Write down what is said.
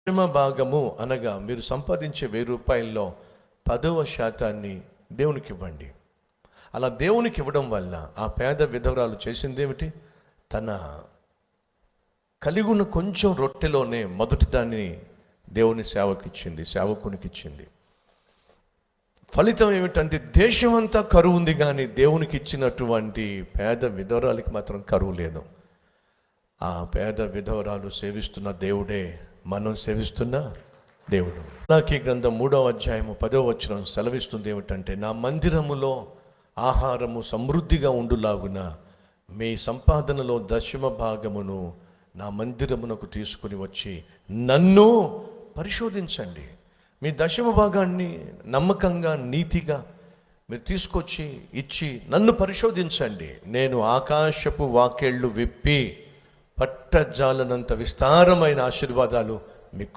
దశమ భాగము అనగా మీరు సంపాదించే 1000 రూపాయల్లో 10% దేవునికి ఇవ్వండి. అలా దేవునికి ఇవ్వడం వల్ల ఆ పేద విధవరాలు చేసింది ఏమిటి? తన కలిగి ఉన్న కొంచెం రొట్టెలోనే మొదటి దాన్ని దేవుని సేవకునికి ఇచ్చింది. ఫలితం ఏమిటంటే దేశమంతా కరువు ఉంది, కానీ దేవునికి ఇచ్చినటువంటి పేద విధవరాలకి మాత్రం కరువు లేదు. ఆ పేద విధవరాలు సేవిస్తున్న దేవుడే మనం సేవిస్తున్న దేవుడు. మలాకీ గ్రంథం 3వ అధ్యాయము 10వ వచనం సెలవిస్తుంది ఏమిటంటే, నా మందిరములో ఆహారము సమృద్ధిగా ఉండులాగున మీ సంపాదనలో దశమ భాగమును నా మందిరమునకు తీసుకుని వచ్చి నన్ను పరిశోధించండి. మీ దశమ భాగాన్ని నమ్మకంగా నీతిగా మీరు తీసుకొచ్చి ఇచ్చి నన్ను పరిశోధించండి. నేను ఆకాశపు వాకేళ్ళు విప్పి పట్టజాలనంత విస్తారమైన ఆశీర్వాదాలు మీకు